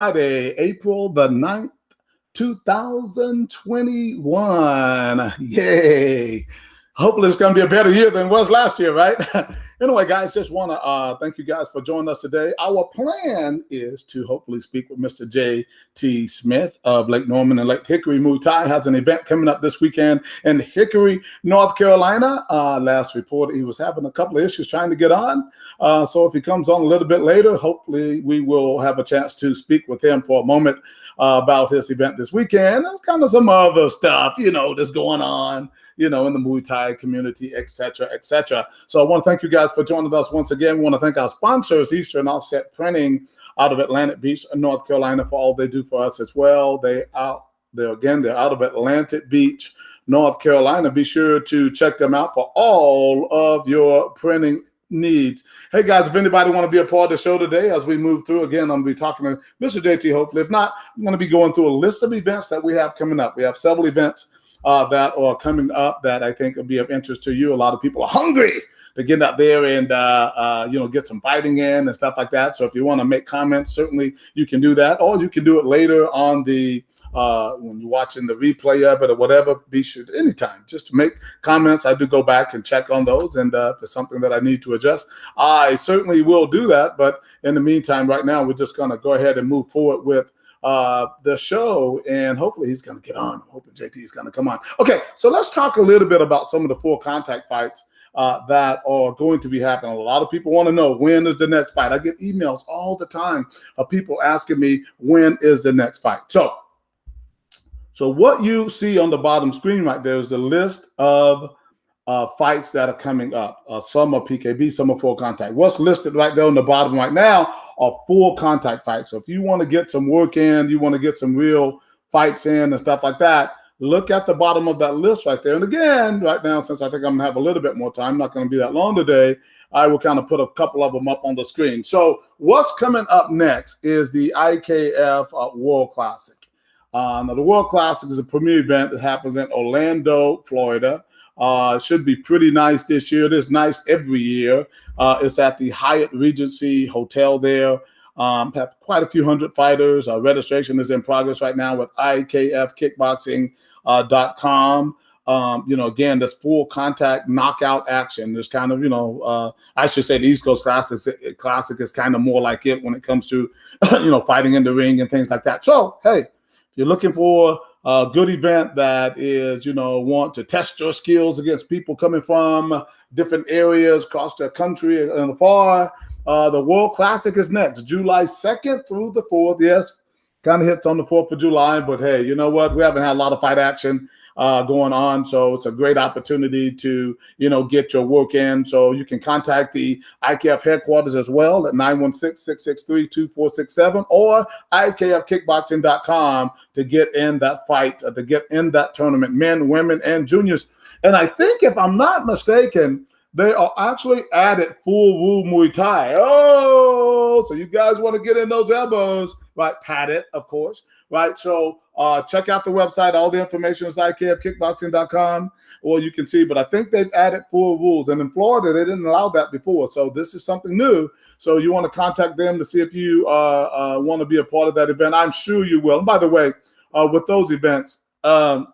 Friday, April the 9th, 2021. Yay. Hopefully it's going to be a better year than it was last year, right? Anyway, guys, just want to thank you guys for joining us today. Our plan is to hopefully speak with Mr. J.T. Smith of Lake Norman and Lake Hickory. Muay Thai has an event coming up this weekend in Hickory, North Carolina. Last report, he was having a couple of issues trying to get on. So if he comes on a little bit later, hopefully we will have a chance to speak with him for a moment about his event this weekend. There's kind of some other stuff, that's going on, in the Muay Thai community, et cetera, et cetera. So I want to thank you guys for joining us once again. We want to thank our sponsors, Eastern Offset Printing out of Atlantic Beach, North Carolina, for all they do for us as well. They're out of Atlantic Beach, North Carolina. Be sure to check them out for all of your printing needs. Hey guys, if anybody want to be a part of the show today as we move through, again, I'm going to be talking to Mr. JT, hopefully. If not, I'm going to be going through a list of events that we have coming up. We have several events that are coming up that I think will be of interest to you. A lot of people are hungry to get out there and, get some fighting in and stuff like that. So if you want to make comments, certainly you can do that, or you can do it later on the when you're watching the replay of it or whatever. Be sure anytime just to make comments. I do go back and check on those, and if it's something that I need to adjust, I certainly will do that. But in the meantime, right now, we're just going to go ahead and move forward with the show, and hopefully he's going to get on. I'm hoping JT is going to come on. Okay, so let's talk a little bit about some of the full contact fights that are going to be happening. A lot of people want to know, when is the next fight? I get emails all the time of people asking me, when is the next fight? So what you see on the bottom screen right there is the list of fights that are coming up. Some are PKB, some are full contact. What's listed right there on the bottom right now are full contact fights. So if you want to get some work in, you want to get some real fights in and stuff like that, look at the bottom of that list right there. And again, right now, since I think I'm going to have a little bit more time, not going to be that long today, I will kind of put a couple of them up on the screen. So what's coming up next is the IKF World Classic. Now, the World Classic is a premier event that happens in Orlando, Florida. It should be pretty nice this year. It is nice every year. It's at the Hyatt Regency Hotel there. Have quite a few hundred fighters. Registration is in progress right now with IKFkickboxing.com. Again, there's full contact knockout action. There's kind of, I should say the East Coast Classic is kind of more like it when it comes to, fighting in the ring and things like that. So, hey, you're looking for a good event that is, want to test your skills against people coming from different areas across the country and afar. The World Classic is next, July 2nd through the 4th. Yes, kind of hits on the 4th of July, but hey, you know what? We haven't had a lot of fight action going on, so it's a great opportunity to, get your work in. So you can contact the IKF headquarters as well at 916-663-2467 or IKFkickboxing.com to get in that fight, to get in that tournament, men, women, and juniors. And I think, if I'm not mistaken, they are actually added full rule Muay Thai. Oh, so you guys want to get in those elbows, right? Padded, of course, right? So check out the website. All the information is IKFkickboxing.com, or you can see. But I think they've added full rules. And in Florida, they didn't allow that before. So this is something new. So you want to contact them to see if you want to be a part of that event. I'm sure you will. And by the way, with those events, the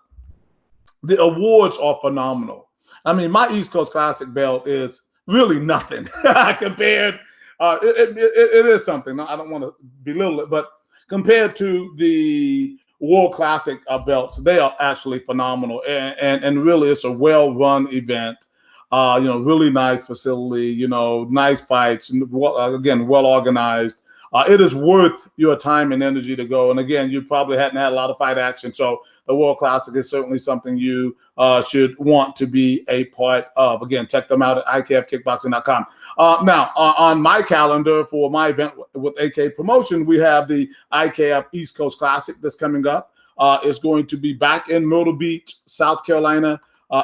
awards are phenomenal. I mean, my East Coast Classic belt is really nothing compared. It is something. I don't want to belittle it, but compared to the World Classic belts, they are actually phenomenal. And really, it's a well-run event. Really nice facility, nice fights, again, well-organized. It is worth your time and energy to go. And again, you probably hadn't had a lot of fight action. So the World Classic is certainly something you should want to be a part of. Again, check them out at IKFkickboxing.com. Now, on my calendar for my event with AK Promotion, we have the IKF East Coast Classic that's coming up. It's going to be back in Myrtle Beach, South Carolina,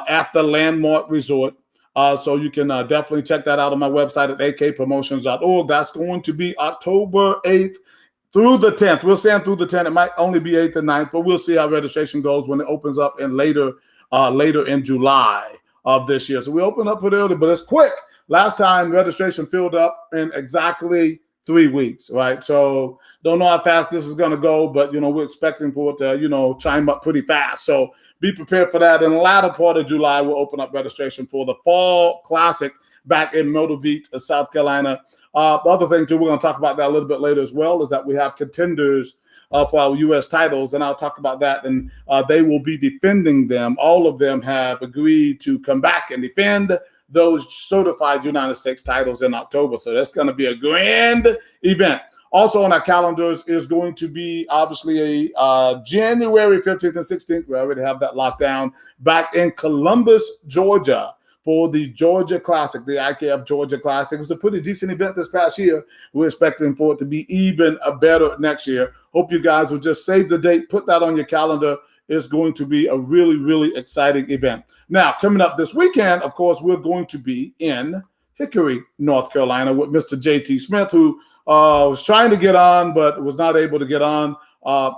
at the Landmark Resort. So you can definitely check that out on my website at akpromotions.org. That's going to be October 8th through the 10th. We're saying through the 10th. It might only be 8th and 9th, but we'll see how registration goes when it opens up in later in July of this year. So we open up pretty early, but it's quick. Last time registration filled up in exactly 3 weeks, right? So don't know how fast this is going to go, but, we're expecting for it to, chime up pretty fast. So be prepared for that. In the latter part of July, we'll open up registration for the Fall Classic back in Myrtle Beach, South Carolina. The other thing, too, we're going to talk about that a little bit later as well, is that we have contenders for our U.S. titles, and I'll talk about that, and they will be defending them. All of them have agreed to come back and defend those certified United States titles in October. So that's going to be a grand event. Also on our calendars is going to be obviously a January 15th and 16th. We already have that locked down back in Columbus, Georgia, for the Georgia Classic, the IKF Georgia Classic. It was a pretty decent event this past year. We're expecting for it to be even better next year. Hope you guys will just save the date, put that on your calendar. It's going to be a really, really exciting event. Now, coming up this weekend, of course, we're going to be in Hickory, North Carolina with Mr. J.T. Smith, who was trying to get on but was not able to get on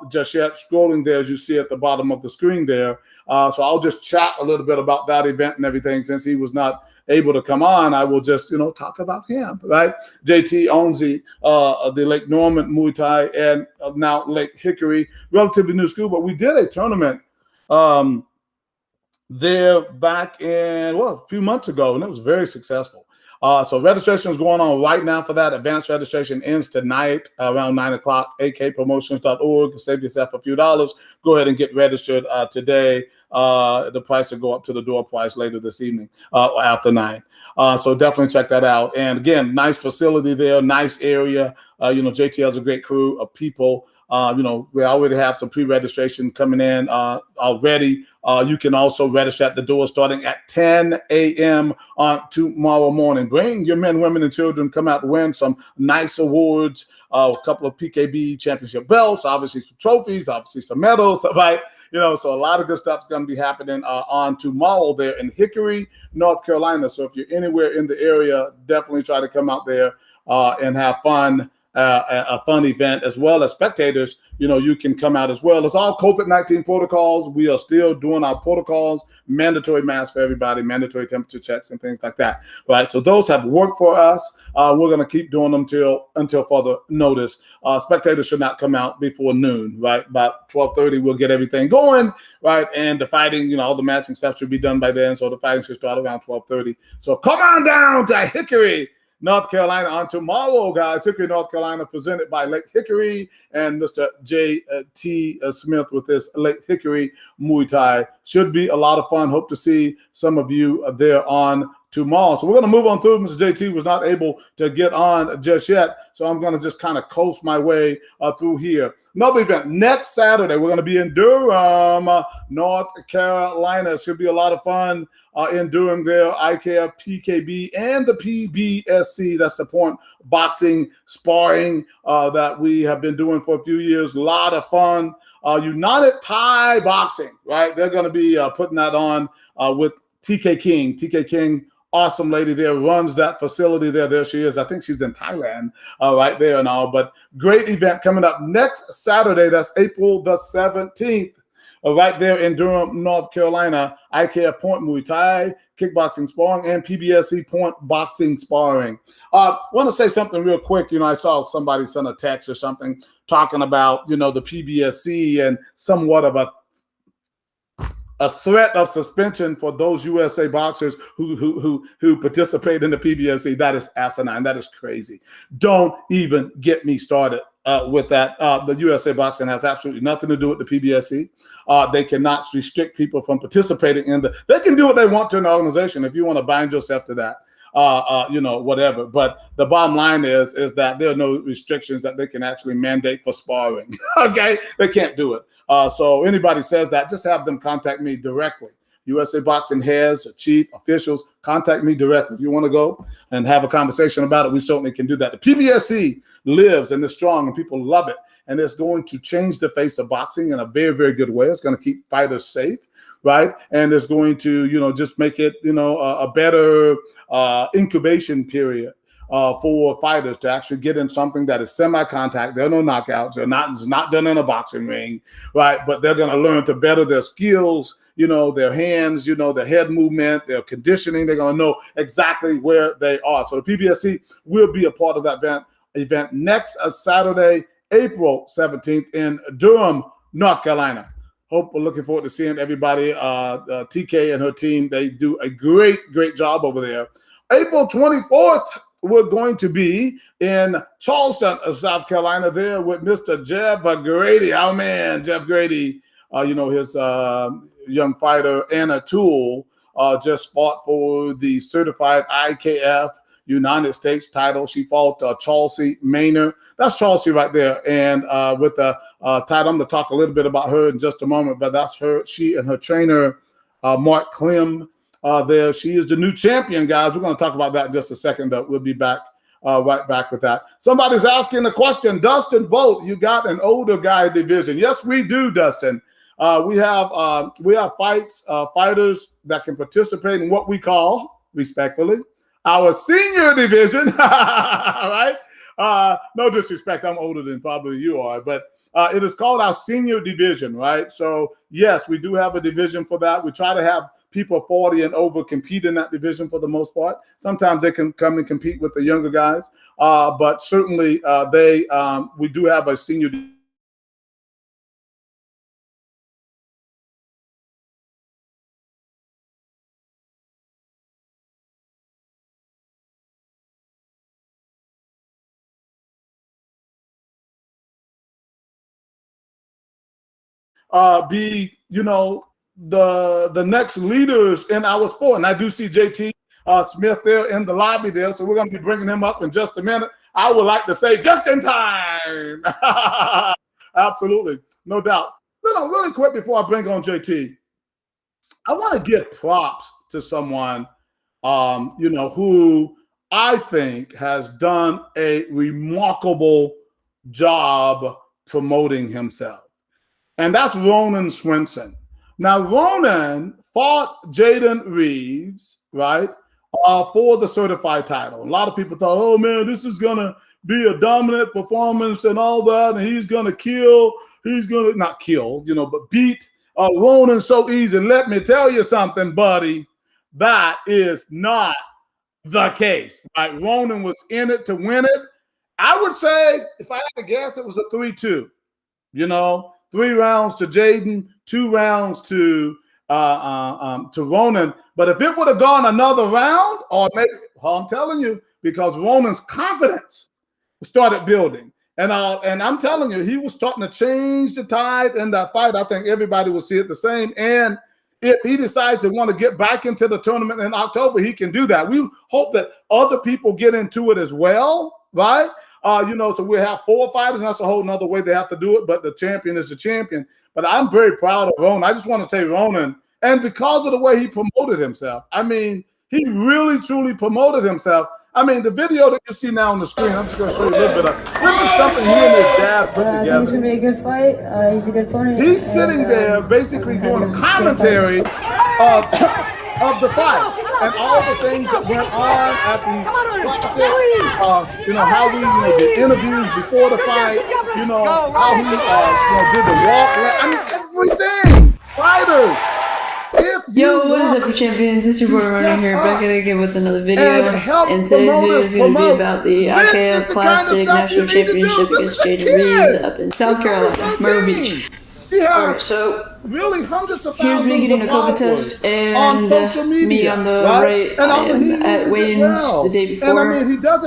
just yet. Scrolling there, as you see at the bottom of the screen there. So I'll just chat a little bit about that event and everything. Since he was not able to come on, I will just, talk about him, right? JT owns the Lake Norman Muay Thai and now Lake Hickory, relatively new school, but we did a tournament there back in, a few months ago, and it was very successful. So registration is going on right now for that. Advanced registration ends tonight around 9 o'clock. akpromotions.org. Save yourself a few dollars. Go ahead and get registered today. The price will go up to the door price later this evening after 9. So definitely check that out. And again, nice facility there, nice area. JT has a great crew of people. We already have some pre-registration coming in already. You can also register at the door starting at 10 a.m. on tomorrow morning. Bring your men, women, and children. Come out and win some nice awards, a couple of PKB championship belts, obviously some trophies, obviously some medals, right? So a lot of good stuff is going to be happening on tomorrow there in Hickory, North Carolina. So if you're anywhere in the area, definitely try to come out there and have fun. A fun event, as well as spectators, you can come out as well. It's all COVID-19 protocols. We are still doing our protocols, mandatory masks for everybody, mandatory temperature checks and things like that, right? So those have worked for us. We're going to keep doing them until further notice. Spectators should not come out before noon, right? About 12:30, we'll get everything going, right? And the fighting, all the matching stuff should be done by then. So the fighting should start around 12:30. So come on down to Hickory, North Carolina on tomorrow, guys. Hickory, North Carolina, presented by Lake Hickory and Mr. J.T. Smith with this Lake Hickory Muay Thai. Should be a lot of fun. Hope to see some of you there on tomorrow. So we're going to move on through. Mr. JT was not able to get on just yet, so I'm going to just kind of coast my way through here. Another event next Saturday, we're going to be in Durham, North Carolina. Should be a lot of fun in Durham there. IKF PKB and the PBSC, that's the point boxing sparring that we have been doing for a few years. A lot of fun. United Thai Boxing, right? They're going to be putting that on with TK King. TK King, awesome lady there, runs that facility there. There she is. I think she's in Thailand right there and all. But great event coming up next Saturday. That's April the 17th. Right there in Durham, North Carolina. IKF Point Muay Thai, kickboxing sparring, and PBSC Point Boxing Sparring. Want to say something real quick. I saw somebody send a text or something talking about, the PBSC and somewhat of a threat of suspension for those USA boxers who participate in the PBSC. That is asinine. That is crazy. Don't even get me started with that. The USA Boxing has absolutely nothing to do with the PBSC. They cannot restrict people from participating in they can do what they want to in the organization. If you want to bind yourself to that, whatever. But the bottom line is that there are no restrictions that they can actually mandate for sparring. Okay? They can't do it. So anybody says that, just have them contact me directly. USA Boxing heads, chief, officials, contact me directly. If you want to go and have a conversation about it, we certainly can do that. The PBSC lives and is strong, and people love it. And it's going to change the face of boxing in a very, very good way. It's going to keep fighters safe, right? And it's going to, just make it, a better incubation period for fighters to actually get in something that is semi-contact. There are no knockouts. It's not done in a boxing ring, right? But they're going to learn to better their skills, their hands, their head movement, their conditioning. They're going to know exactly where they are. So the PBSC will be a part of that event event next Saturday, April 17th in Durham, North Carolina. Hope we're looking forward to seeing everybody. TK and her team, they do a great job over there. April 24th, we're going to be in Charleston, South Carolina, there with Mr. Jeff Grady. Oh, man, Jeff Grady, his young fighter, Anna Toole, just fought for the certified IKF United States title. She fought Chelsea Maynard. That's Chelsea right there. And with the title, I'm going to talk a little bit about her in just a moment, but that's her. She and her trainer, Mark Clem, there. She is the new champion, guys. We're going to talk about that in just a second, though. We'll be back right back with that. Somebody's asking a question. Dustin Bolt, you got an older guy division. Yes, we do, Dustin. We have fighters that can participate in what we call, respectfully, our senior division. All right. No disrespect. I'm older than probably you are, but it is called our senior division, right? So yes, we do have a division for that. We try to have people 40 and over compete in that division for the most part. Sometimes they can come and compete with the younger guys, but certainly we do have a senior division. Be the next leaders in our sport. And I do see JT Smith there in the lobby there, so we're going to be bringing him up in just a minute. I would like to say just in time. Absolutely, no doubt. Really quick before I bring on JT, I want to give props to someone who I think has done a remarkable job promoting himself. And that's Ronan Swenson. Now, Ronan fought Jaden Reeves, right, for the certified title. A lot of people thought, oh, man, this is going to be a dominant performance and all that, and he's going to not kill, but beat Ronan so easy. Let me tell you something, buddy. That is not the case, right? Ronan was in it to win it. I would say, if I had to guess, it was a 3-2, 3 rounds to Jaden, 2 rounds to Ronan. But if it would have gone another round, or maybe, I'm telling you, because Ronan's confidence started building. And I'm telling you, he was starting to change the tide in that fight. I think everybody will see it the same. And if he decides to want to get back into the tournament in October, he can do that. We hope that other people get into it as well, right? So we have 4 fighters, and that's a whole nother way they have to do it, but the champion is the champion. But I'm very proud of Ronan. I just want to say Ronan, and because of the way he promoted himself, I mean, he really, truly promoted himself. I mean, the video that you see now on the screen, I'm just going to show you a little bit of. This is something he and his dad put together. He's going to be a good fight. He's a good opponent. He's sitting there basically doing commentary of the fight and all the things that went on at these classes, how we did interviews before the fight, how he did the walk. I mean, everything. Fighters. Yo, what is up, you champions? This is your boy Runner here, back at it again with another video. And today's video is going to be about the IKF Classic National Championship against Jaden Reeves up in South Carolina, Myrtle Beach. Alright, so really hundreds of here's me getting a COVID test and me on the right. I am at weigh-ins the day before.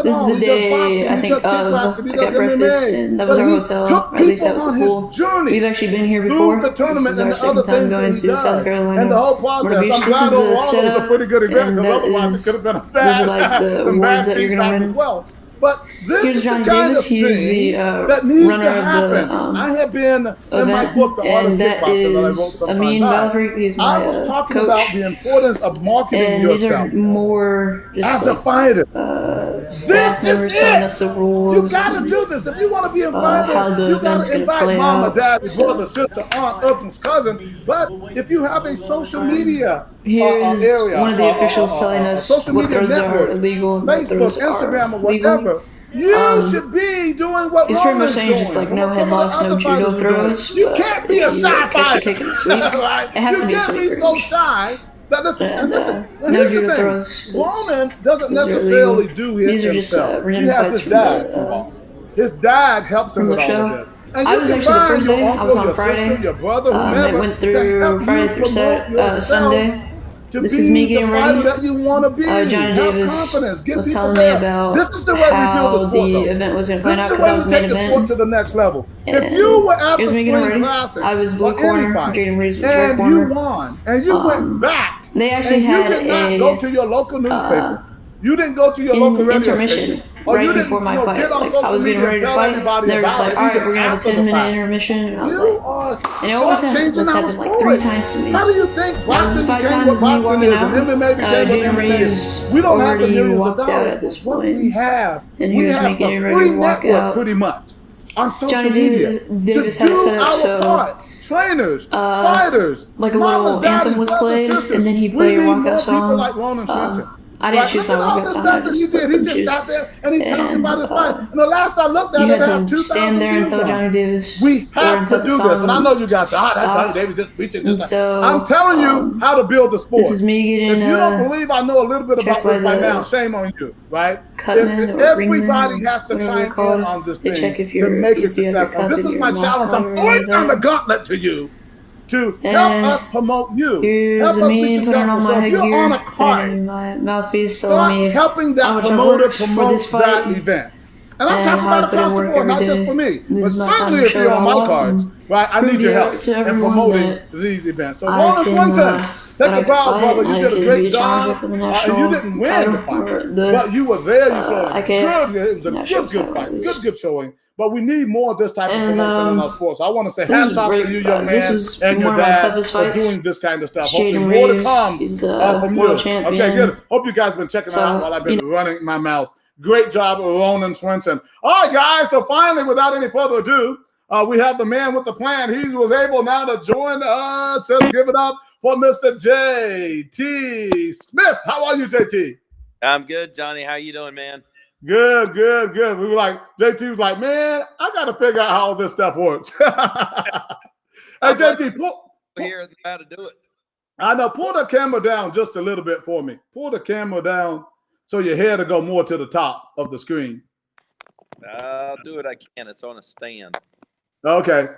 This is the day I think of I got breakfast, and that was our hotel, or at least that was the pool. We've actually been here before. This is our second time going to South Carolina, Myrtle Beach. This is the setup, and those are like the awards that you're going to win. But this here's is John the kind Davis. of He is the runner of the I have been in my book, The Art of and that Kickboxing, that I wrote is sometime Amin back. Balfrey. He's my I was talking coach. about the importance of marketing And yourself these are more just as like, a fighter. staff members telling us the rules. You got to do this. If you want to be a how fighter, the you got event's to gonna invite play mama, out. dad, So, brother, sister, aunt, uncle's cousin. But if you have a social media here's area, one of the officials telling us social what media throws network, are illegal and what Facebook, throws Instagram, or are legal. whatever. You should be doing what He's pretty much Ronan's saying doing. just like no What some of the headlocks, no other judo fighters are doing. throws. You can't be a shy catch a fighter. kick and sweep. Right? It has to be You a can't sweep. be so shy. That listen, And, and listen. no Here's the judo thing. throws. Ronan doesn't These are necessarily illegal. do it These are just himself. He random has fights his from dad the involved. His dad helps him with all of this. And I was actually the first day. I was on Friday. Sister, your brother, whomever, it went through Friday through Sunday. This is me getting ready. That you want to be. Johnny Davis was telling me about this is the way we build the sport, the event was going to plan out because I was main event. Sport to the next level. If you were at the spring classic, I was blue corner. Jaden Reeves was red corner. And you won, and you went back. They actually had you did not go to your local newspaper. You didn't go to your local radio intermission right before my fight. Like, I was getting ready to fight. They were just like, all right, we're going to have a 10-minute intermission. And I was like, and it always happens. This happened like 3 times to me. How do you think boxing became what boxing is and MMA became what MMA is? We don't have the millions of dollars at this point. What we have, and he was getting ready to walk out. Pretty much on social Johnny media. Davis had it set up so trainers, fighters, like a little anthem was played, and then he'd play your walkout song. I didn't choose my walkout song. I just he just sat there and he talks about his fight. And the last I looked at it, you had to stand there and tell Johnny Davis. We have to do this, and I know you guys. That's Johnny Davis just preaching this. So, I'm telling you how to build the sport. This is me getting. If you don't believe I know a little bit about this by now, shame on you, right? Cutman Everybody has to chime in on this thing to make it successful. This is my challenge. I'm throwing down the gauntlet to you. To help us promote you, help us be successful. So if you're on a card, my mouthpiece start helping that promoter promote that event. And I'm talking about across the board, not just for me. But certainly if you're on my cards, right, I need your help in promoting these events. So Ronan Swinson, take the bow, brother. You did a great job. And you didn't win the fight, but you were there. You showed good. It was a good fight. Good showing. But we need more of this type of promotion in our sports. I want to say hats off to you, young man, and your dad for doing this kind of stuff. Hopefully more to come from you. Okay, good. Hope you guys been checking it out while I've been running my mouth. Great job, Ronan Swinson. All right, guys. So finally, without any further ado, we have the man with the plan. He was able now to join us. Let's give it up for Mr. J.T. Smith. How are you, J.T.? I'm good, Johnny. How you doing, man? Good. We were like, JT was like, man, I got to figure out how all this stuff works. Hey, JT, pull here how to do it. I know. Pull the camera down just a little bit for me. Pull the camera down so your head will go more to the top of the screen. I'll do what I can. It's on a stand. Okay.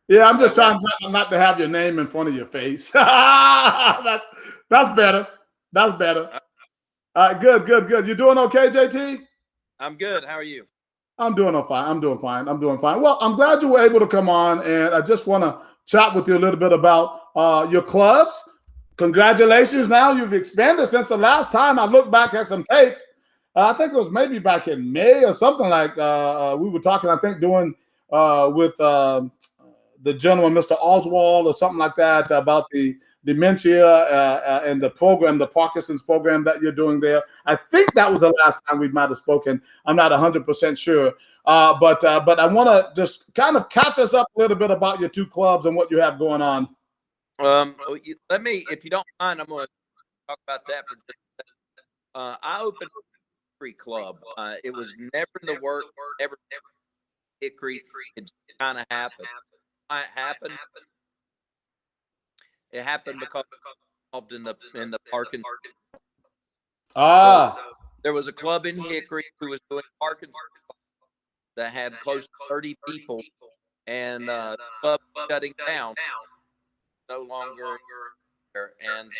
Yeah, I'm just trying not to have your name in front of your face. That's better. That's better. All right, good. You doing okay, JT? I'm good. How are you? I'm doing fine. Well, I'm glad you were able to come on, and I just want to chat with you a little bit about your clubs. Congratulations. Now you've expanded since the last time I looked back at some tapes. I think it was maybe back in May or something like we were talking, I think, doing with the gentleman, Mr. Oswald, or something like that, about the dementia and the program, the Parkinson's program that you're doing there. I think that was the last time we might have spoken. I'm not 100% sure. But I want to just kind of catch us up a little bit about your two clubs and what you have going on. Let me, if you don't mind, I'm going to talk about that for just a second. I opened a Hickory club. It was never in the work, never Hickory. It just kind of happened. Why it happened? It happened because involved in the Parkinson's. So there was a club in Hickory who was doing Parkinson's that had close to 30 people, and the club shutting down, no longer there. And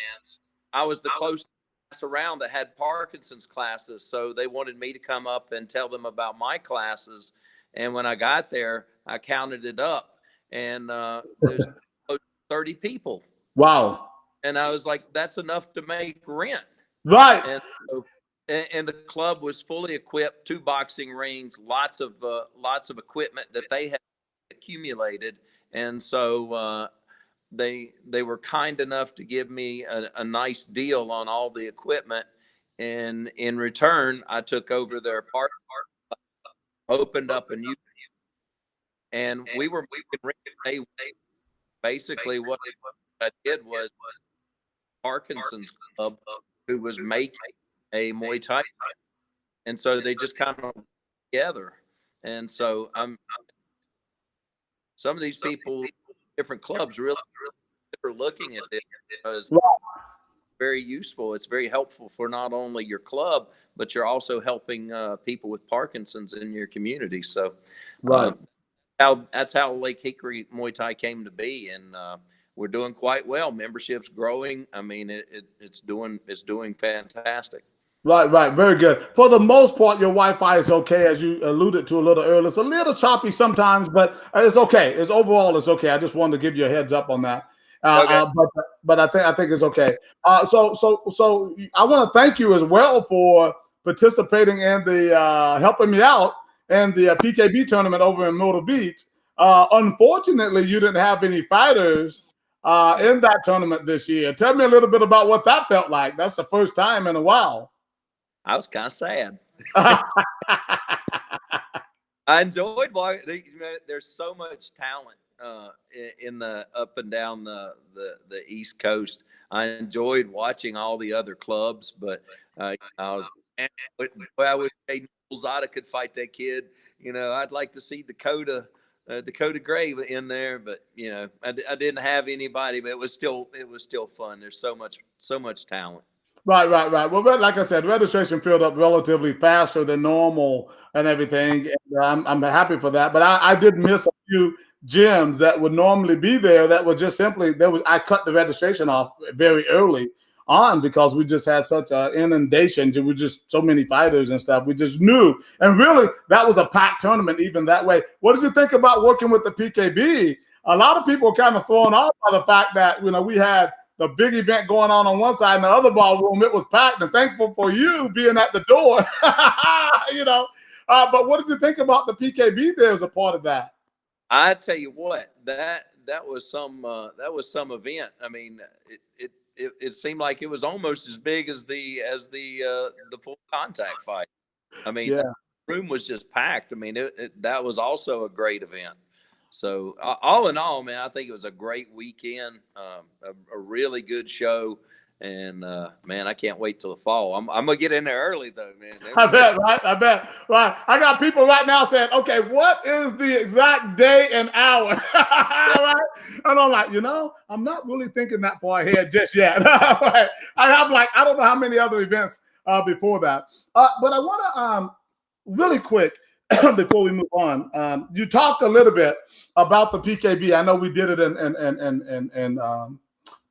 I was the closest class around that had Parkinson's classes, so they wanted me to come up and tell them about my classes. And when I got there, I counted it up, and there's close to 30 people. Wow. And I was like, that's enough to make rent. Right. And so, and the club was fully equipped, 2 boxing rings, lots of equipment that they had accumulated. And so they were kind enough to give me a nice deal on all the equipment. And in return, I took over their part, opened up a new, and we were making basically what I did was Parkinson's club, who was making a Muay Thai, and so they just kind of together. And so some of these people, different clubs, really are looking at this because very useful. It's very helpful for not only your club, but you're also helping people with Parkinson's in your community. So, right. That's how Lake Hickory Muay Thai came to be, and we're doing quite well. Membership's growing. I mean, it's doing fantastic. Right. Very good. For the most part, your Wi-Fi is okay, as you alluded to a little earlier. It's a little choppy sometimes, but it's okay. Overall, it's okay. I just wanted to give you a heads up on that. Okay. But I think it's okay. So I want to thank you as well for participating in the helping me out in the PKB tournament over in Myrtle Beach. Unfortunately, you didn't have any fighters in that tournament this year. Tell me a little bit about what that felt like. That's the first time in a while. I was kind of sad. I enjoyed watching. There's so much talent in the up and down the East Coast. I enjoyed watching all the other clubs, but I wish Hayden Bolzada could fight that kid. I'd like to see Dakota Gray in there, but I didn't have anybody. But it was still fun. There's so much talent. Right. Well, like I said, registration filled up relatively faster than normal and everything. And I'm happy for that. But I did miss a few gyms that would normally be there that were just simply I cut the registration off very early on because we just had such an inundation. There were just so many fighters and stuff. We just knew. And really, that was a packed tournament even that way. What did you think about working with the PKB? A lot of people were kind of thrown off by the fact that, we had the big event going on one side and the other ballroom, it was packed, and thankful for you being at the door, but what did you think about the PKB there as a part of that? I tell you what, that was some event. I mean, it seemed like it was almost as big as the full contact fight. I mean, yeah. The room was just packed. I mean, that was also a great event. So all in all, man, I think it was a great weekend, a really good show, and man, I can't wait till the fall. I'm gonna get in there early though, man. I bet, right. I got people right now saying, "Okay, what is the exact day and hour?" Right? And I'm like, I'm not really thinking that far ahead just yet. Right? I don't know how many other events before that, but I want to really quick. Before we move on, you talked a little bit about the PKB. I know we did it in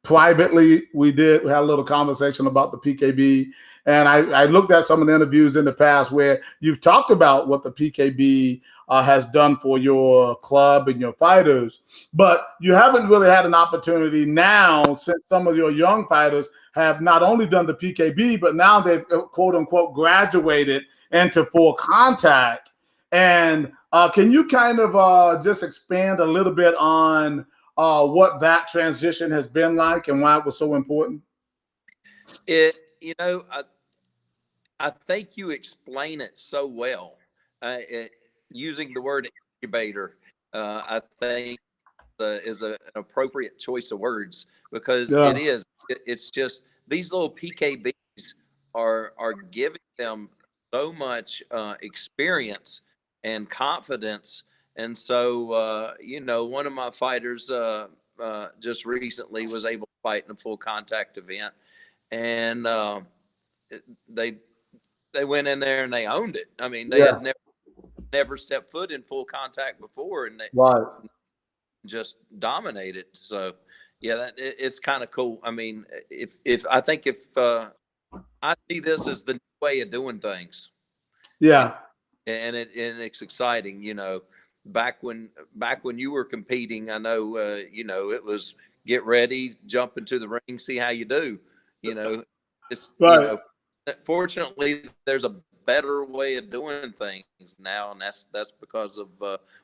privately. We had a little conversation about the PKB, and I looked at some of the interviews in the past where you've talked about what the PKB has done for your club and your fighters, but you haven't really had an opportunity now since some of your young fighters have not only done the PKB, but now they've quote unquote graduated into full contact. And can you kind of just expand a little bit on what that transition has been like and why it was so important? I think you explain it so well. Using the word incubator, I think is an appropriate choice of words because it is. It's just these little PKBs are giving them so much experience and confidence. And so, one of my fighters just recently was able to fight in a full contact event, and they went in there and they owned it. I mean, they had never stepped foot in full contact before, and they just dominated. So, it's kind of cool. I mean, if I see this as the new way of doing things. Yeah. And it's exciting, back when you were competing, I know, it was get ready, jump into the ring, see how you do, it's, fortunately there's a better way of doing things now. And that's because of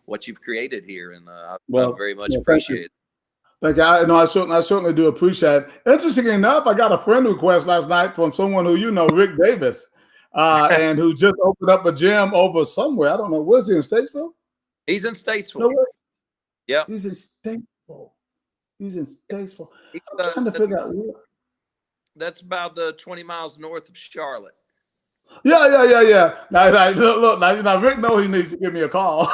what you've created here. And I very much appreciate it. Thank you. I certainly do appreciate it. Interesting enough, I got a friend request last night from someone who, Rick Davis. And who just opened up a gym over somewhere. I don't know. Was he in Statesville? He's in Statesville. No way. Yeah. He's in Statesville. I'm trying to figure out where. That's about 20 miles north of Charlotte. Yeah. Now Rick knows he needs to give me a call.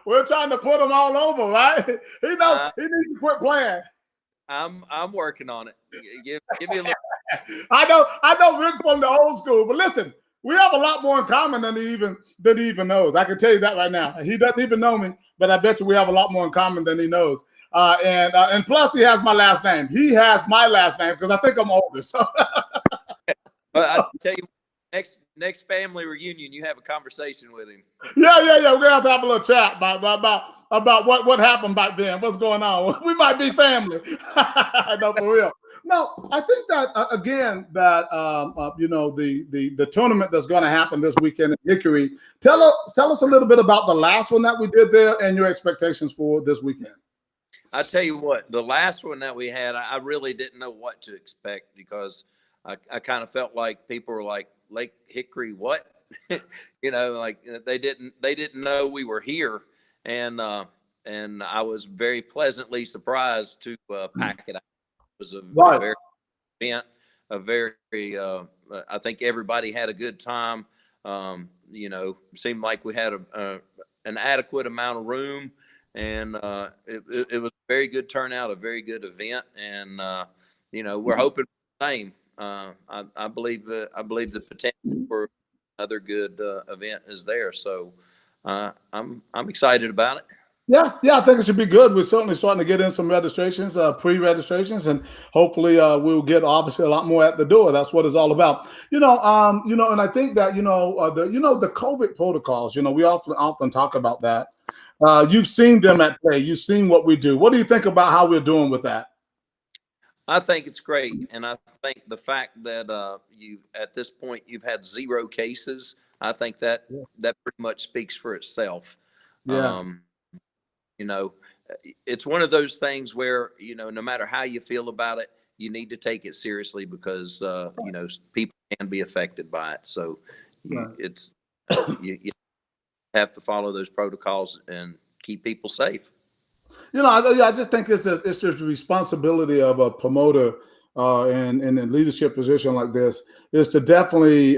We're trying to put him all over, right? He knows he needs to quit playing. I'm working on it. Give me a little. I know Rick's from the old school, but listen, we have a lot more in common than he even knows. I can tell you that right now. He doesn't even know me, but I bet you we have a lot more in common than he knows. And plus, he has my last name. He has my last name because I think I'm older. So, but I tell you, next family reunion, you have a conversation with him. Yeah. We're gonna have to have a little chat about what happened back then. What's going on? We might be family. No, for real. No, I think that again that the tournament that's going to happen this weekend in Hickory. Tell us a little bit about the last one that we did there and your expectations for this weekend. I tell you what, the last one that we had, I really didn't know what to expect because I kind of felt like people were like, Lake Hickory, what? Like they didn't know we were here, and I was very pleasantly surprised to pack it out. It was a very event, I think everybody had a good time. Seemed like we had an adequate amount of room, and it was a very good turnout, a very good event, and we're hoping for the same. I believe the potential for another good event is there. So I'm excited about it. Yeah, I think it should be good. We're certainly starting to get in some registrations, pre-registrations, and hopefully we'll get obviously a lot more at the door. That's what it's all about. And I think that the COVID protocols. We often talk about that. You've seen them at play. You've seen what we do. What do you think about how we're doing with that? I think it's great, and I think the fact that at this point you've had 0 cases, I think that pretty much speaks for itself. Yeah. It's one of those things where no matter how you feel about it, you need to take it seriously because people can be affected by it. So you have to follow those protocols and keep people safe. I just think it's just the responsibility of a promoter in a leadership position like this is to definitely,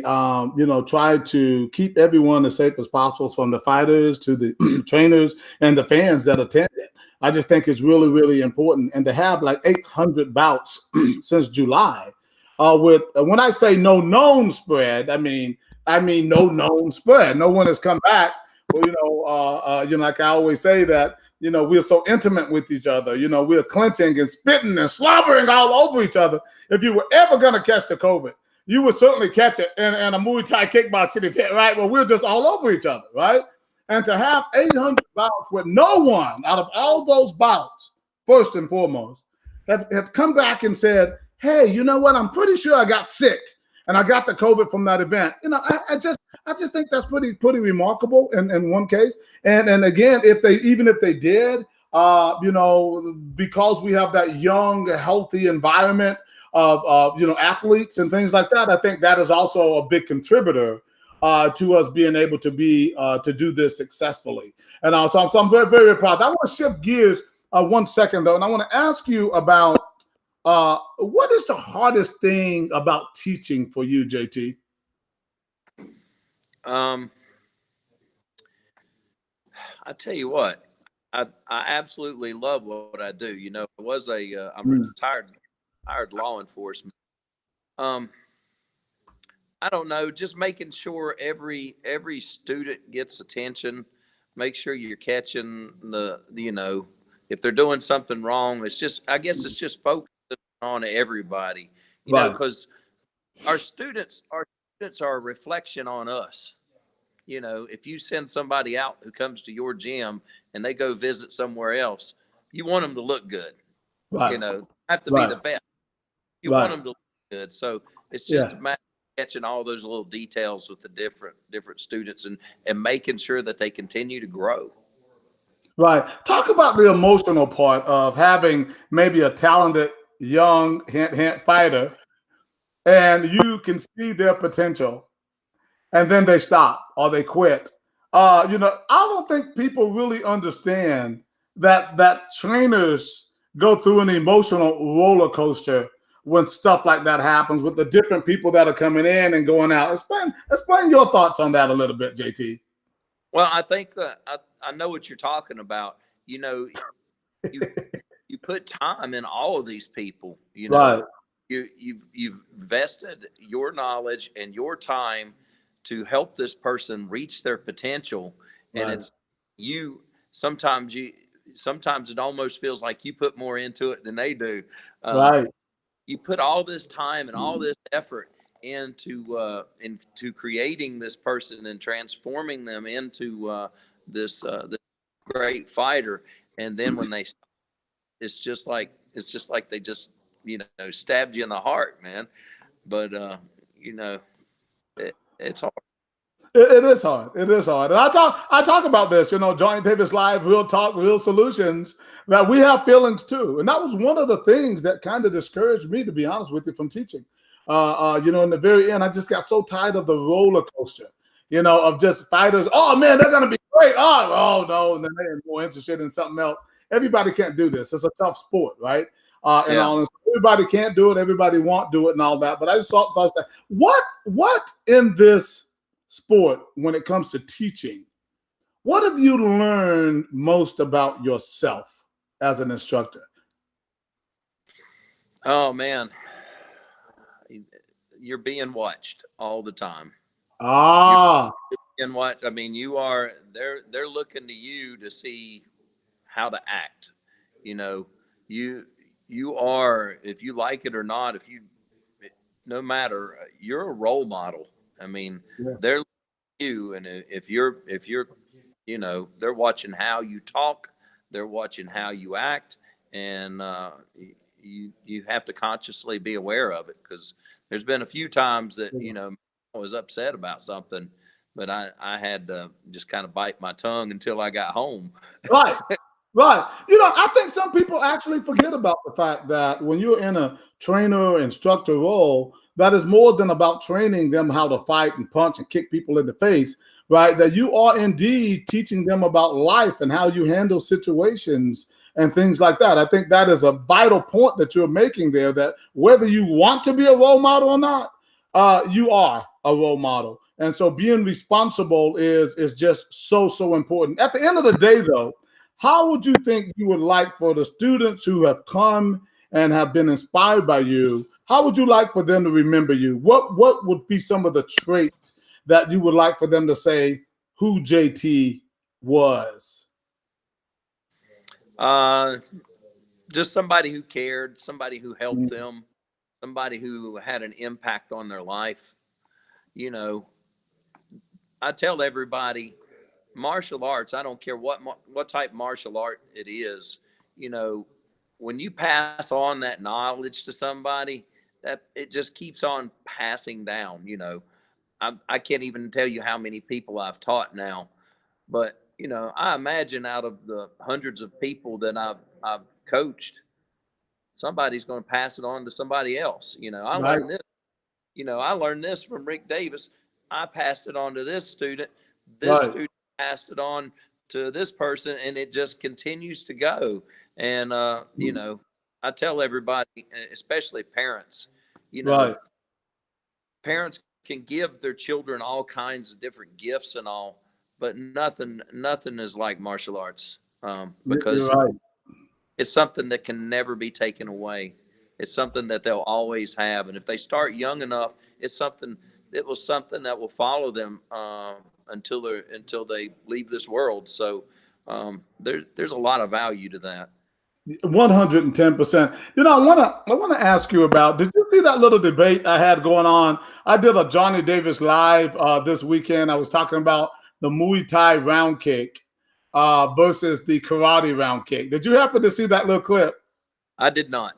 try to keep everyone as safe as possible, from the fighters to the trainers and the fans that attend it. I just think it's really, really important. And to have like 800 bouts since July, when I say no known spread, I mean no known spread. No one has come back. Well, like I always say that. We're so intimate with each other. We're clenching and spitting and slobbering all over each other. If you were ever going to catch the COVID, you would certainly catch it in a Muay Thai kickboxing event, right? Well, we're just all over each other, right? And to have 800 bouts with no one out of all those bouts, first and foremost, have come back and said, hey, you know what? I'm pretty sure I got sick and I got the COVID from that event. I just think that's pretty remarkable in one case. And again, if they did, because we have that young, healthy environment of athletes and things like that, I think that is also a big contributor to us being able to do this successfully. And so I'm very, very proud. I want to shift gears 1 second though, and I want to ask you about what is the hardest thing about teaching for you, JT? I tell you what, I absolutely love what I do. I'm retired law enforcement. I don't know, just making sure every student gets attention. Make sure you're catching if they're doing something wrong. I guess it's just focusing on everybody, because our students are a reflection on us. If you send somebody out who comes to your gym and they go visit somewhere else, you want them to look good. Right. Have to be the best. You want them to look good. So it's just a matter of catching all those little details with the different students and making sure that they continue to grow. Right. Talk about the emotional part of having maybe a talented young fighter, and you can see their potential, and then they stop or they quit. I don't think people really understand that trainers go through an emotional roller coaster when stuff like that happens with the different people that are coming in and going out. Explain your thoughts on that a little bit, JT. Well, I think that I know what you're talking about. You you put time in all of these people, you know. Right. You've vested your knowledge and your time to help this person reach their potential. And Right. it's sometimes it almost feels like you put more into it than they do. Right. You put all this time and all this effort into creating this person and transforming them into this great fighter. And then when they stop, it's just like they just, you know, stabbed you in the heart, man. But you know, it's hard. It is hard. It is hard. And I talk about this, you know, Johnny Davis Live, real talk, real solutions, that we have feelings too. And that was one of the things that kind of discouraged me, to be honest with you, from teaching. You know, in the very end, I just got so tired of the roller coaster, you know, of just fighters. Oh man, they're going to be great. Oh no. And then they're more interested in something else. Everybody can't do this. It's a tough sport, right? And all this. Everybody can't do it. Everybody won't do it and all that. But I just thought that what in this sport, when it comes to teaching, what have you learned most about yourself as an instructor? Oh man, you're being watched all the time. You're being watched. I mean, they're looking to you to see how to act. You know, you are, if you like it or not, no matter, you're a role model. I mean, they're you, and if you're, you know, they're watching how you talk, they're watching how you act, and you have to consciously be aware of it, because there's been a few times that, you know, I was upset about something, but I had to just kind of bite my tongue until I got home. Right. Right. You know, I think some people actually forget about the fact that when you're in a trainer instructor role, that is more than about training them how to fight and punch and kick people in the face, right? That you are indeed teaching them about life and how you handle situations and things like that. I think that is a vital point that you're making there, that whether you want to be a role model or not, you are a role model. And so being responsible is just so important. At the end of the day, though, how would you think you would like for the students who have come and have been inspired by you, how would you like for them to remember you? What would be some of the traits that you would like for them to say who JT was? Just somebody who cared, somebody who helped them, somebody who had an impact on their life. You know, I tell everybody, martial arts, I don't care what type of martial art it is, you know, when you pass on that knowledge to somebody, that it just keeps on passing down. You know, I can't even tell you how many people I've taught now, but you know, I imagine out of the hundreds of people that I've coached, somebody's going to pass it on to somebody else. You know, I learned this. You know, I learned this from Rick Davis. I passed it on to this student. This student passed it on to this person, and it just continues to go. And you know, I tell everybody, especially parents, you know, parents can give their children all kinds of different gifts and all, but nothing is like martial arts, because it's something that can never be taken away. It's something that they'll always have, and if they start young enough, it was something that will follow them until they leave this world. So there's a lot of value to that. 110%. You know, I wanna ask you about, did you see that little debate I had going on? I did a Johnny Davis Live this weekend. I was talking about the Muay Thai round kick versus the karate round kick. Did you happen to see that little clip? I did not.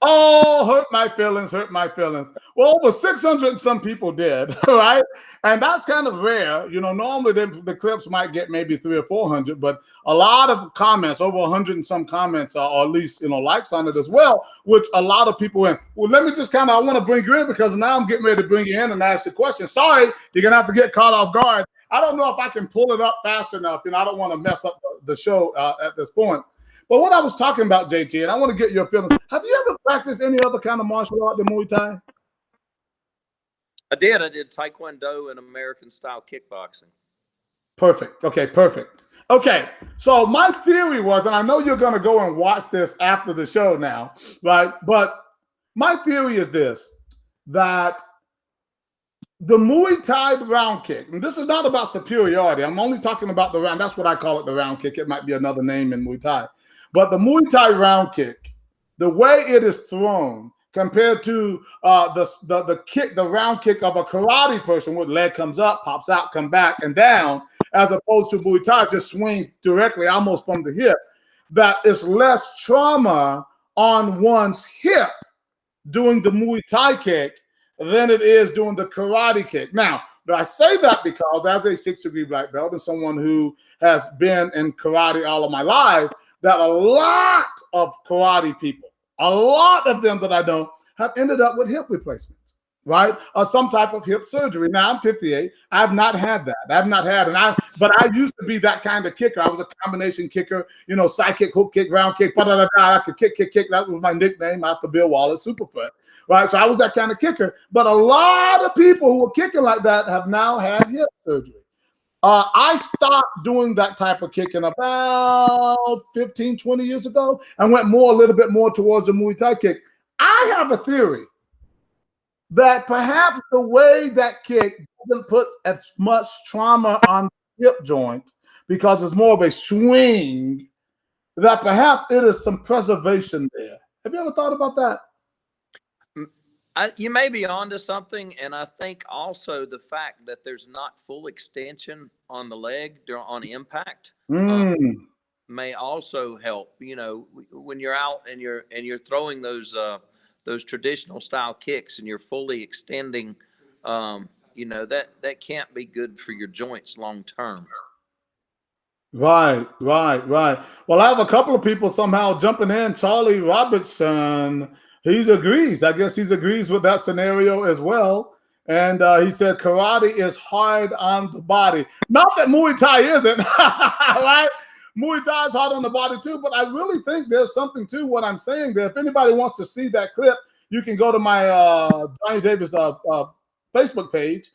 Oh, hurt my feelings, hurt my feelings. Well, over 600 and some people did, right? And that's kind of rare. You know, normally the clips might get maybe 300 or 400, but a lot of comments, over 100 and some comments, or at least, you know, likes on it as well, which a lot of people went, well, let me just I want to bring you in, because now I'm getting ready to bring you in and ask the question. Sorry, you're going to have to get caught off guard. I don't know if I can pull it up fast enough. You know, I don't want to mess up the show at this point. But what I was talking about, JT, and I want to get your feelings. Have you ever practiced any other kind of martial art than Muay Thai? I did. I did Taekwondo and American style kickboxing. Perfect. Okay, perfect. Okay, so my theory was, and I know you're going to go and watch this after the show now, right? But my theory is this, that the Muay Thai round kick, and this is not about superiority. I'm only talking about the round. That's what I call it, the round kick. It might be another name in Muay Thai. But the Muay Thai round kick, the way it is thrown compared to the kick, the round kick of a karate person where the leg comes up, pops out, come back and down, as opposed to Muay Thai just swings directly almost from the hip, that is less trauma on one's hip doing the Muay Thai kick than it is doing the karate kick. Now, but I say that because as a 6th-degree black belt and someone who has been in karate all of my life, that a lot of karate people, a lot of them that I know, have ended up with hip replacements, right? Or some type of hip surgery. Now, I'm 58. I've not had that. I've not had it. But I used to be that kind of kicker. I was a combination kicker, you know, side kick, hook kick, round kick, I could kick. That was my nickname after Bill Wallace, Superfoot, right? So I was that kind of kicker. But a lot of people who were kicking like that have now had hip surgery. I stopped doing that type of kicking about 15, 20 years ago and went a little bit more towards the Muay Thai kick. I have a theory that perhaps the way that kick doesn't put as much trauma on the hip joint because it's more of a swing, that perhaps it is some preservation there. Have you ever thought about that? You may be onto something, and I think also the fact that there's not full extension on the leg on impact may also help. You know, when you're out and you're throwing those traditional style kicks and you're fully extending, you know, that can't be good for your joints long term. Right. Well, I have a couple of people somehow jumping in. Charlie Robertson, he agrees. I guess he agrees with that scenario as well. And he said karate is hard on the body. Not that Muay Thai isn't, right? Muay Thai is hard on the body too, but I really think there's something to what I'm saying there. If anybody wants to see that clip, you can go to my Johnny Davis Facebook page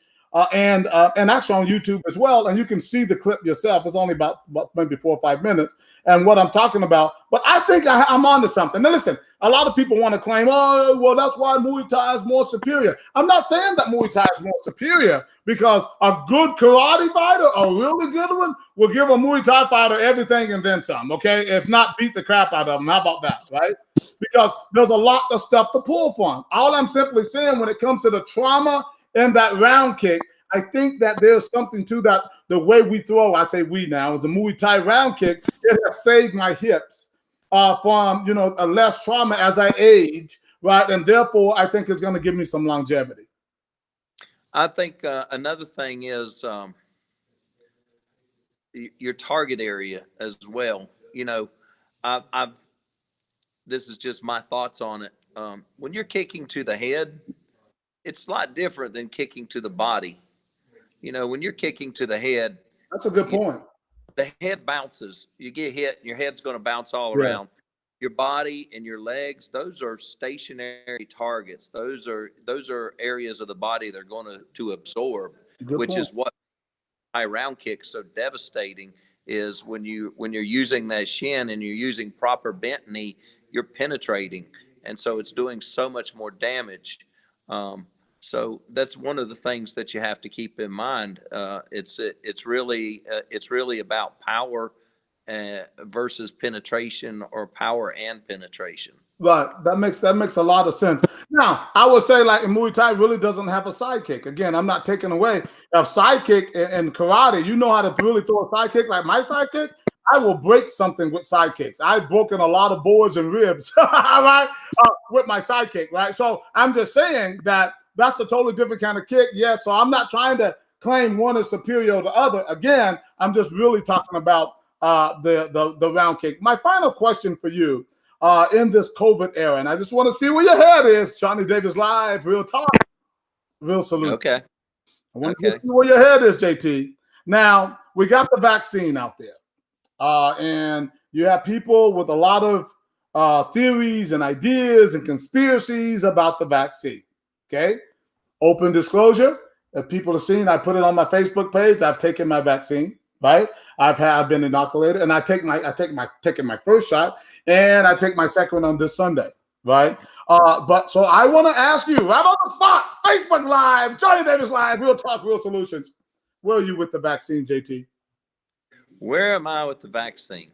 and actually on YouTube as well, and you can see the clip yourself. It's only about maybe 4 or 5 minutes, and what I'm talking about. But I think I'm onto something. Now listen, a lot of people want to claim, oh, well, that's why Muay Thai is more superior. I'm not saying that Muay Thai is more superior, because a good karate fighter, a really good one, will give a Muay Thai fighter everything and then some, okay? If not, beat the crap out of them. How about that, right? Because there's a lot of stuff to pull from. All I'm simply saying, when it comes to the trauma in that round kick, I think that there's something to that. The way we throw, I say we now, is a Muay Thai round kick. It has saved my hips from, you know, a less trauma as I age, right? And therefore, I think it's going to give me some longevity. I think another thing is your target area as well. You know, this is just my thoughts on it. When you're kicking to the head, it's a lot different than kicking to the body. You know, when you're kicking to the head, that's a good point. The head bounces. You get hit, and your head's going to bounce all around. Your body and your legs, those are stationary targets. Those are areas of the body they're going to absorb, which is what high round kicks so devastating is when you're using that shin and you're using proper bent knee, you're penetrating, and so it's doing so much more damage. So that's one of the things that you have to keep in mind. It's really about power versus penetration, or power and penetration. Right. That makes a lot of sense. Now, I would say, like, in Muay Thai really doesn't have a side kick. Again, I'm not taking away a side kick in karate. You know how to really throw a side kick like my side kick? I will break something with side kicks. I've broken a lot of boards and ribs, right, with my side kick, right? So I'm just saying that that's a totally different kind of kick. Yeah, so I'm not trying to claim one is superior to the other. Again, I'm just really talking about the round kick. My final question for you in this COVID era, and I just want to see where your head is. Johnny Davis Live, real talk, real salute. Okay. I want to see where your head is, JT. Now, we got the vaccine out there. And you have people with a lot of theories and ideas and conspiracies about the vaccine. Okay. Open disclosure. If people have seen, I put it on my Facebook page. I've taken my vaccine. right? I've been inoculated, and I taking my first shot, and I take my second one on this Sunday, right? But so I want to ask you right on the spot, Facebook Live, Johnny Davis Live, Real Talk, Real Solutions. Where are you with the vaccine, JT? Where am I with the vaccine?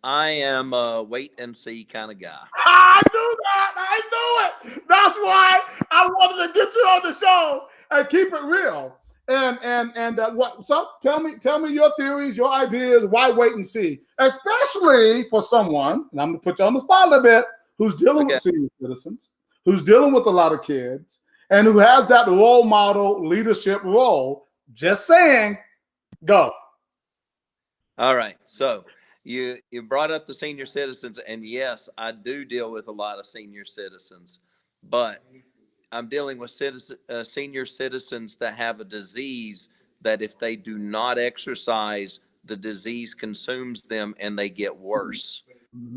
I am a wait and see kind of guy. I knew that. I knew it. That's why I wanted to get you on the show and keep it real. And what? So tell me your theories, your ideas. Why wait and see? Especially for someone, and I'm gonna put you on the spot a little bit, who's dealing with senior citizens, who's dealing with a lot of kids, and who has that role model leadership role. Just saying, go. All right, so. You brought up the senior citizens, and yes, I do deal with a lot of senior citizens, but I'm dealing with senior citizens that have a disease that if they do not exercise, the disease consumes them and they get worse.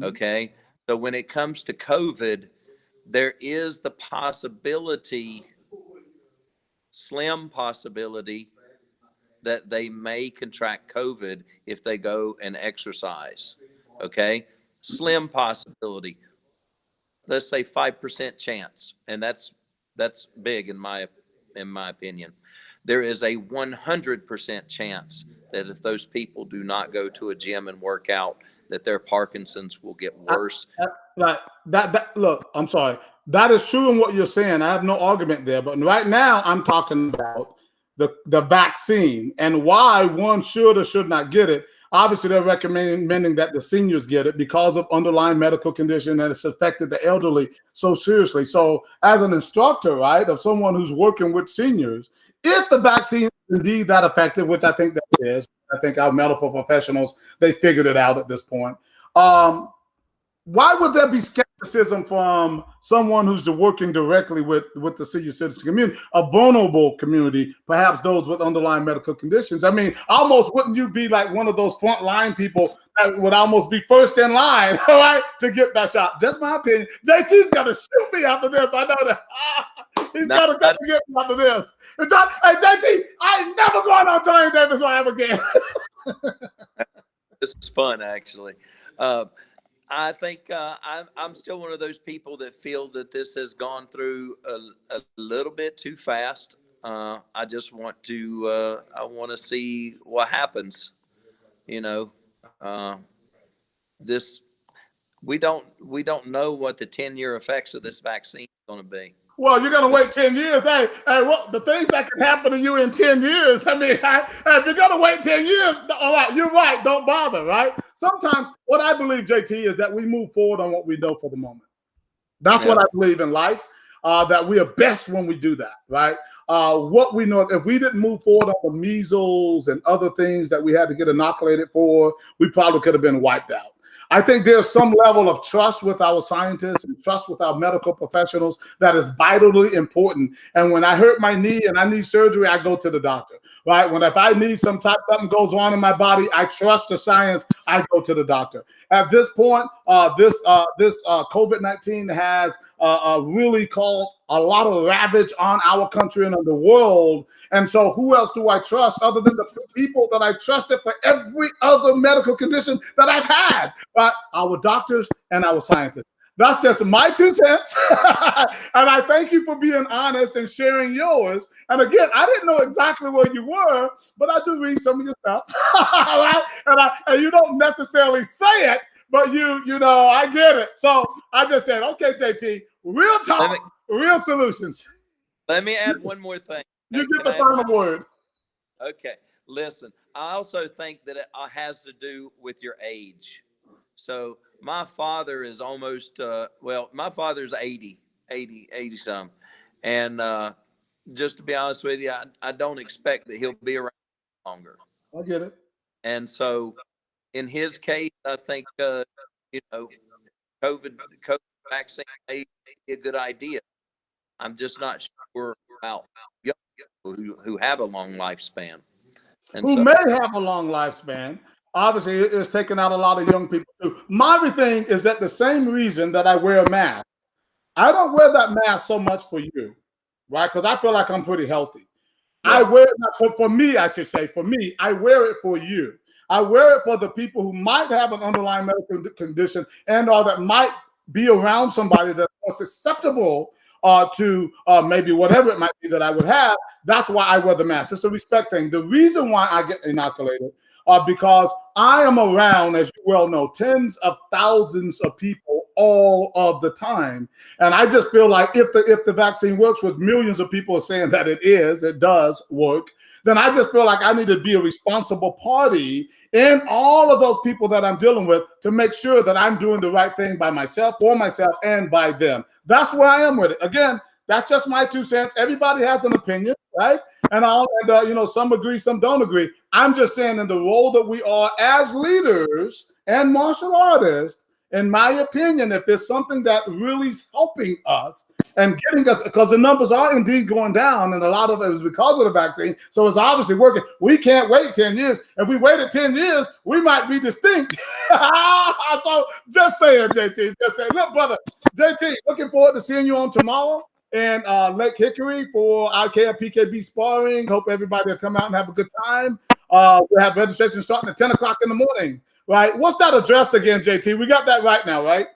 Okay, so when it comes to COVID, there is the possibility, slim possibility, that they may contract COVID if they go and exercise. Okay, slim possibility. Let's say 5% chance, and that's big in my opinion. There is a 100% chance that if those people do not go to a gym and work out, that their Parkinson's will get worse. Look, I'm sorry. That is true in what you're saying. I have no argument there. But right now, I'm talking about the vaccine and why one should or should not get it. Obviously, they're recommending that the seniors get it because of underlying medical condition and it's affected the elderly so seriously. So as an instructor, right, of someone who's working with seniors, if the vaccine is indeed that effective, which I think that is, I think our medical professionals, they figured it out at this point. Why would there be skepticism from someone who's working directly with the senior citizen community, a vulnerable community, perhaps those with underlying medical conditions? I mean, almost wouldn't you be like one of those frontline people that would almost be first in line, all right, to get that shot? Just my opinion. JT's got to shoot me after this. I know that. He's got to come get me after this. Hey, JT, I ain't never going on Johnny Davis Live again. This is fun, actually. I think I'm still one of those people that feel that this has gone through a little bit too fast. I just want to see what happens. You know, we don't know what the 10-year effects of this vaccine is going to be. Well, you're going to wait 10 years. Hey, what the things that can happen to you in 10 years. I mean, if you're going to wait 10 years, all right, you're right. Don't bother, right? Sometimes what I believe, JT, is that we move forward on what we know for the moment. That's what I believe in life, that we are best when we do that, right? What we know, if we didn't move forward on the measles and other things that we had to get inoculated for, we probably could have been wiped out. I think there's some level of trust with our scientists and trust with our medical professionals that is vitally important. And when I hurt my knee and I need surgery, I go to the doctor, right? If I need something goes on in my body, I trust the science, I go to the doctor. At this point, this COVID-19 has really caused a lot of ravage on our country and on the world. And so who else do I trust other than the people that I trusted for every other medical condition that I've had? Right? Our doctors and our scientists. That's just my 2 cents. And I thank you for being honest and sharing yours. And again, I didn't know exactly where you were, but I do read some of your stuff. Right? And you don't necessarily say it, but you know, I get it. So I just said, okay, JT, real talk, real solutions. Let me add one more thing. You get the final word. Okay. Listen, I also think that it has to do with your age. So my father is almost, my father's 80 some. And just to be honest with you, I don't expect that he'll be around longer. I get it. And so in his case, I think, COVID vaccine may be a good idea. I'm just not sure about young people who have a long lifespan. And who may have a long lifespan. Obviously, it's taking out a lot of young people too. My thing is that the same reason that I wear a mask, I don't wear that mask so much for you, right? Because I feel like I'm pretty healthy. I wear it for me, I should say, for me, I wear it for you. I wear it for the people who might have an underlying medical condition and or that might be around somebody that's more susceptible to maybe whatever it might be that I would have. That's why I wear the mask. It's a respect thing. The reason why I get inoculated because I am around, as you well know, tens of thousands of people all of the time. And I just feel like if the vaccine works, with millions of people saying that it does work, then I just feel like I need to be a responsible party in all of those people that I'm dealing with to make sure that I'm doing the right thing by myself, for myself, and by them. That's where I am with it. Again, that's just my 2 cents. Everybody has an opinion, right? And some agree, some don't agree. I'm just saying, in the role that we are as leaders and martial artists, in my opinion, if there's something that really is helping us and getting us, because the numbers are indeed going down, and a lot of it is because of the vaccine, so it's obviously working. We can't wait 10 years. If we waited 10 years, we might be distinct. So just saying, JT, just saying. Look, brother, JT, looking forward to seeing you on tomorrow in Lake Hickory for IKF PKB sparring. Hope everybody will come out and have a good time. We'll have registration starting at 10 o'clock in the morning. Right. What's that address again, JT? We got that right now, right?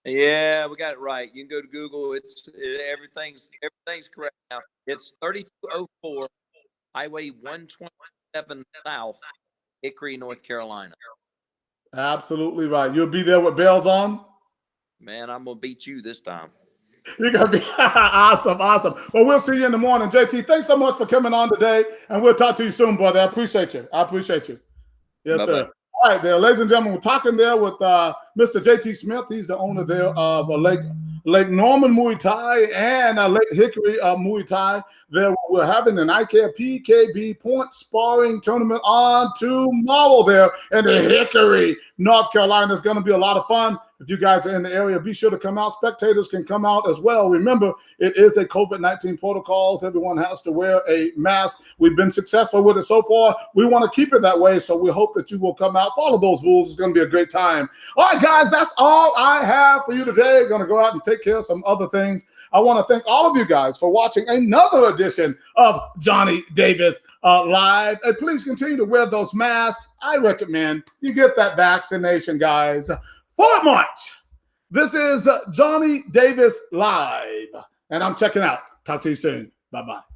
Yeah, we got it right. You can go to Google. Everything's correct now. It's 3204 Highway 127 South, Hickory, North Carolina. Absolutely right. You'll be there with bells on? Man, I'm going to beat you this time. You're going to be awesome. Well, we'll see you in the morning. JT, thanks so much for coming on today, and we'll talk to you soon, brother. I appreciate you. Yes, Bye-bye. Sir. All right, there, ladies and gentlemen, we're talking there with Mr. JT Smith. He's the owner there of Lake Norman Muay Thai and Lake Hickory Muay Thai. There, we're having an IKF PKB point sparring tournament on tomorrow there in the Hickory, North Carolina. It's going to be a lot of fun. If you guys are in the area, be sure to come out. Spectators can come out as well. Remember, it is a COVID-19 protocols. Everyone has to wear a mask. We've been successful with it so far. We want to keep it that way, so we hope that you will come out. Follow those rules. It's going to be a great time. All right, guys, that's all I have for you today. Going to go out and take care of some other things. I want to thank all of you guys for watching another edition of Johnny Davis Live. And please continue to wear those masks. I recommend you get that vaccination, guys. Fort March. This is Johnny Davis Live, and I'm checking out. Talk to you soon. Bye-bye.